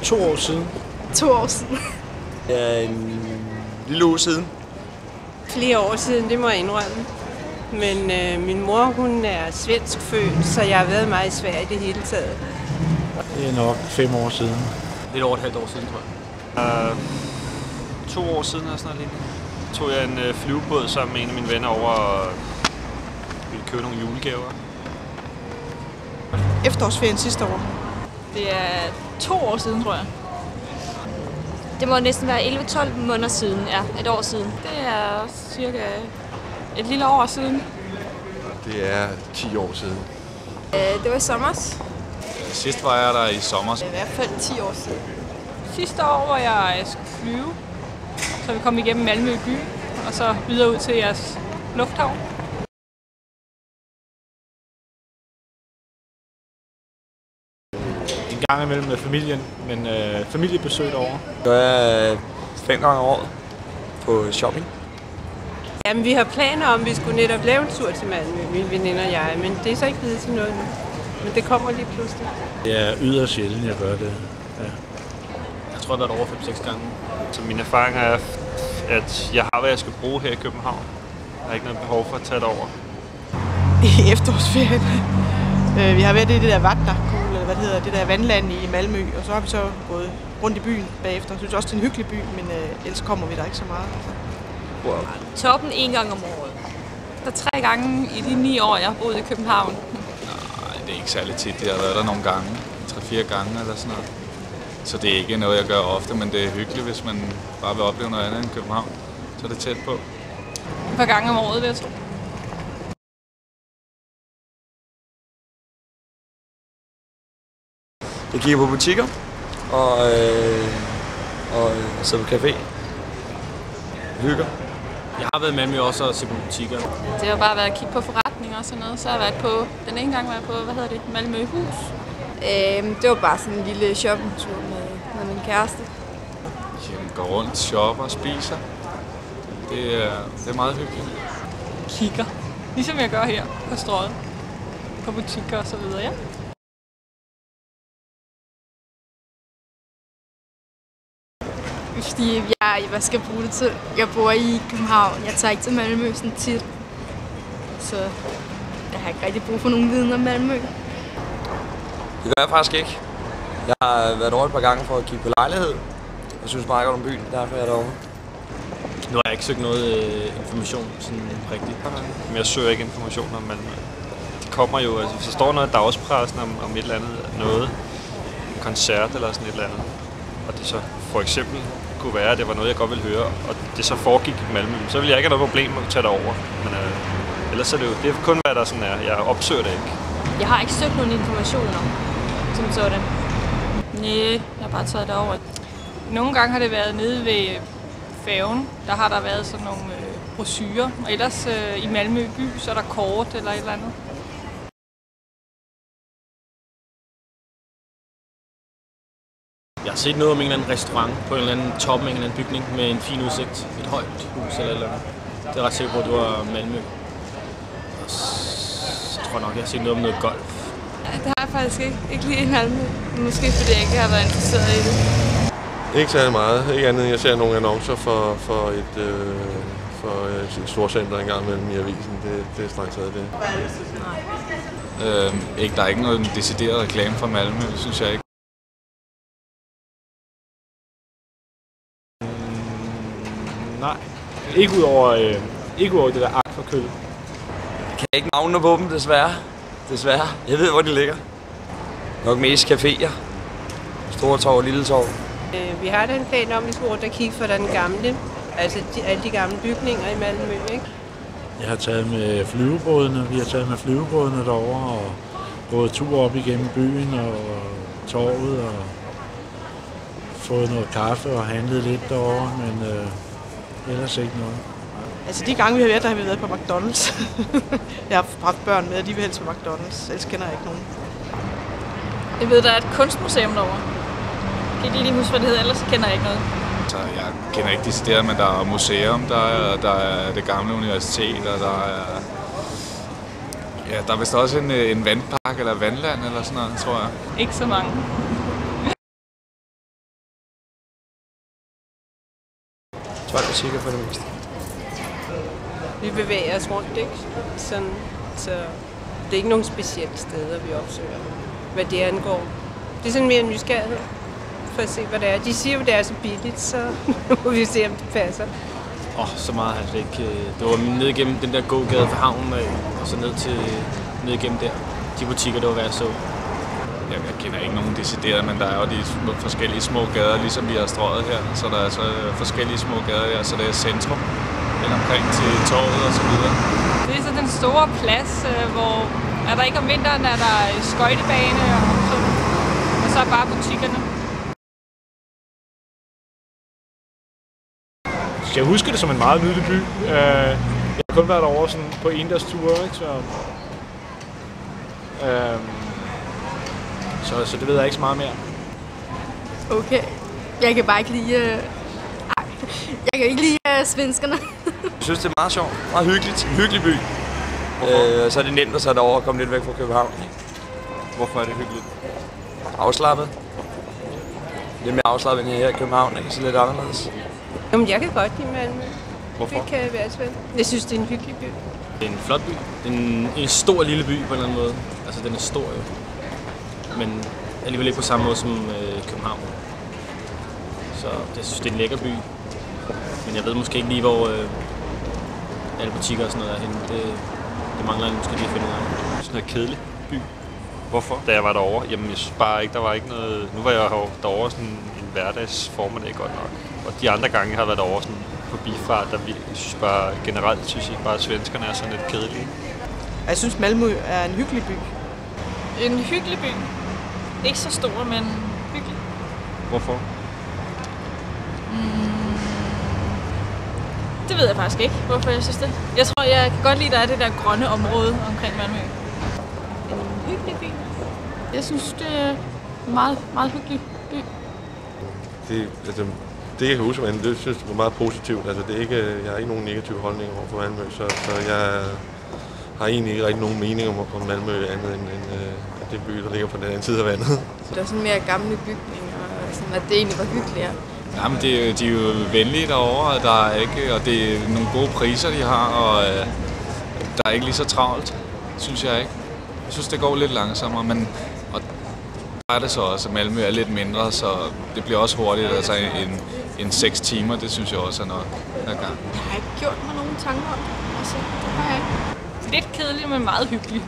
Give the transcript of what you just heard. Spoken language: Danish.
2 år siden. 2 år siden. Ja, en lille uge siden. Flere år siden, det må jeg indrømme. Men min mor, hun er svensk født, så jeg har været meget i Sverige det hele taget. Det er nok 5 år siden. Lidt over et halvt år siden, tror jeg. 2 år siden eller sådan noget lignende. Tog jeg en flyvebåd sammen med en af mine venner over og ville købe nogle julegaver. Efterårsferien sidste år. Det er 2 år siden, tror jeg. Det må næsten være 11-12 måneder siden, ja, et år siden. Det er cirka et lille år siden. Det er 10 år siden. Det var i sommers. Sidst var jeg der i sommer. I hvert fald 10 år siden. Sidste år, hvor jeg skulle flyve, så vi kom igennem Malmø by, og så videre ud til jeres lufthavn. En gang imellem med familien, men familiebesøg derovre. Gør jeg 5 gange om året på shopping. Jamen, vi har planer om, at vi skulle netop lave en tur til Malmø, mine veninder og jeg, men det er så ikke blevet til noget nu. Men det kommer lige pludselig. Det er yderst sjældent, jeg gør det. Ja. Jeg tror, jeg har været over 5-6 gange. Så min erfaring er, at jeg har, hvad jeg skal bruge her i København. Jeg har ikke noget behov for at tage det over. I efterårsferien. Vi har været i det der Vatnajökull, eller hvad det hedder, det der vandland i Malmø, og så har vi så gået rundt i byen bagefter. Jeg synes også, det er en hyggelig by, men ellers kommer vi der ikke så meget. Altså. Wow. Toppen 1 gang om året. Der er 3 gange i de 9 år, jeg har boet i København. Nej, det er ikke særlig tit. Jeg har været der nogle gange. 3-4 gange eller sådan noget. Så det er ikke noget, jeg gør ofte, men det er hyggeligt, hvis man bare vil opleve noget andet end København. Så er det tæt på. Et par gange om året, vil jeg tro. Jeg kigger på butikker og sidder på café. Hygger. Jeg har været i Malmø også og set på butikker. Det har bare været at kigge på forretninger og sådan noget. Så har jeg været på, den ene gang var jeg på, Malmøhus. Det var bare sådan en lille shoppingtur med min kæreste. Jamen, går rundt, shopper og spiser. Det er meget hyggeligt. Kigger. Ligesom jeg gør her på Strøget. På butikker og så videre, ja. Fordi hvad skal jeg bruge det til? Jeg bor i København. Jeg tager ikke til Malmø sådan tit. Så jeg har ikke rigtig brug for nogen viden om Malmø. Det gør jeg faktisk ikke. Jeg har været over et par gange for at kigge på lejlighed. Jeg synes meget godt om byen, derfor er jeg derovre. Nu har jeg ikke søgt noget information sådan rigtigt. Men jeg søger ikke informationer, men det kommer jo, altså hvis der står noget i dagspressen om et eller andet, noget, en koncert eller sådan et eller andet, og det så for eksempel kunne være, at det var noget, jeg godt ville høre, og det så foregik i Malmø, så ville jeg ikke have noget problem med at tage det over. Men ellers er det jo, det er kun hvad der sådan er. Jeg opsøger det ikke. Jeg har ikke søgt nogen informationer som sådan. Nej, jeg har bare taget det over. Nogle gange har det været nede ved færgen. Der har der været sådan nogle brochurer. Og ellers i Malmø by, så er der kort eller et eller andet. Jeg har set noget om en eller anden restaurant på en eller anden toppen af en eller anden bygning med en fin udsigt. Et højt hus eller et eller andet. Det er ret sikker på, at det var Malmø. Og så tror jeg nok, jeg har set noget om noget golf. Det har jeg faktisk ikke lige i Malmø. Måske fordi jeg ikke har været interesseret i det. Ikke særlig meget. Ikke andet end jeg ser nogle annoncer for et storcenter en gang imellem i avisen. Det er straks taget det. Ikke, der er ikke noget decideret reklame for Malmø, synes jeg ikke. Nej, ikke ud over det der akvakyl. Jeg kan ikke navnene på dem, desværre. Jeg ved, hvor de ligger. Nok mest caféer. Store Torv og Lille Torv. Vi har da en plan om, at vi skal rundt og kigge for den gamle, altså alle de gamle bygninger i Malmø, ikke? Jeg har taget med flyvebådene. Vi har taget med flyvebådene derovre og gået tur op igennem byen og torvet og fået noget kaffe og handlet lidt derovre, men ellers ikke noget. Altså de gange vi har været, der har vi været på McDonald's. Jeg har haft børn med, og de vil helst på McDonald's. Ellers kender jeg ikke nogen. Jeg ved, der er et kunstmuseum derovre. Kan I lige huske, hvad det hedder? Ellers kender jeg ikke noget. Så jeg kender ikke decideret, men der er museum, der er det gamle universitet, og der er vist også en vandpark eller vandland eller sådan noget, tror jeg. Ikke så mange. grøn butikker for det meste. Vi bevæger os rundt, ikke? Sådan, så det er ikke nogen specielle steder, vi opsøger, hvad det angår. Det er sådan mere en nysgerrighed for at se, hvad det er. De siger jo, det er så billigt, så må vi se, om det passer. Så meget har det ikke. Det var ned igennem den der gågade for havnen, og så ned igennem der. De butikker, det var hvad jeg så. Jeg kender ikke nogen decideret, men der er jo de forskellige små gader, ligesom vi har strøget her. Så der er så forskellige små gader der, så det er centrum, eller omkring til torvet og så videre. Det er så den store plads, hvor er der ikke om vinteren, er der skøjtebane og så er bare butikkerne. Jeg husker det som en meget nydelig by. Jeg har kun været derovre sådan på endagsture, ikke? Så det ved jeg ikke så meget mere. Okay. Jeg kan bare ikke lide... Jeg kan ikke lide svenskerne. Jeg synes, det er meget sjovt. Meget hyggeligt. En hyggelig by. Så er det nemt at sætte over og komme lidt væk fra København. Ikke? Hvorfor er det hyggeligt? Afslappet. Lidt mere afslappet end her i København, ikke? Så lidt anderledes. Jamen, jeg kan godt lide Malmø. Hvorfor? Det kan være svært. Jeg synes, det er en hyggelig by. Det er en flot by. En stor lille by på en eller anden måde. Altså, den er stor jo. Men alligevel ikke på samme måde som København. Så jeg synes, det er en lækker by. Men jeg ved måske ikke lige, hvor alle butikker og sådan noget er henne. Det mangler jeg måske lige at finde ud af. Sådan en kedelig by. Hvorfor? Da jeg var derovre, jamen jeg synes bare ikke, der var ikke noget... Nu var jeg derovre sådan en hverdags formiddag godt nok. Og de andre gange, jeg har været derovre sådan på bifart, der jeg synes bare generelt, synes jeg bare, at svenskerne er sådan lidt kedelige. Jeg synes, Malmø er en hyggelig by. En hyggelig by. Ikke så stor, men hyggelig. Hvorfor? Det ved jeg faktisk ikke, hvorfor jeg synes det. Jeg tror, jeg kan godt lide, at der er det der grønne område omkring Malmø. En hyggelig by. Jeg synes, det er en meget, meget hyggelig by. Det jeg kan huske, men det synes jeg var meget positivt. Altså, det er ikke, jeg har ikke nogen negative holdninger over for Malmø, så jeg har egentlig ikke rigtig nogen mening om Malmø andet end det by, der ligger på den anden side af vandet. Der er sådan mere gamle bygninger, og sådan, at det egentlig var hyggeligere. Jamen, de er jo venlige derovre, og det er nogle gode priser, de har, og der er ikke lige så travlt, synes jeg ikke. Jeg synes, det går lidt langsommere, men og der er det så også, at Malmø er lidt mindre, så det bliver også hurtigt. Altså en 6 timer, det synes jeg også er nok ad gang. Jeg har ikke gjort mig nogen tanker om det. Altså, det har jeg ikke. Lidt kedeligt, men meget hyggeligt.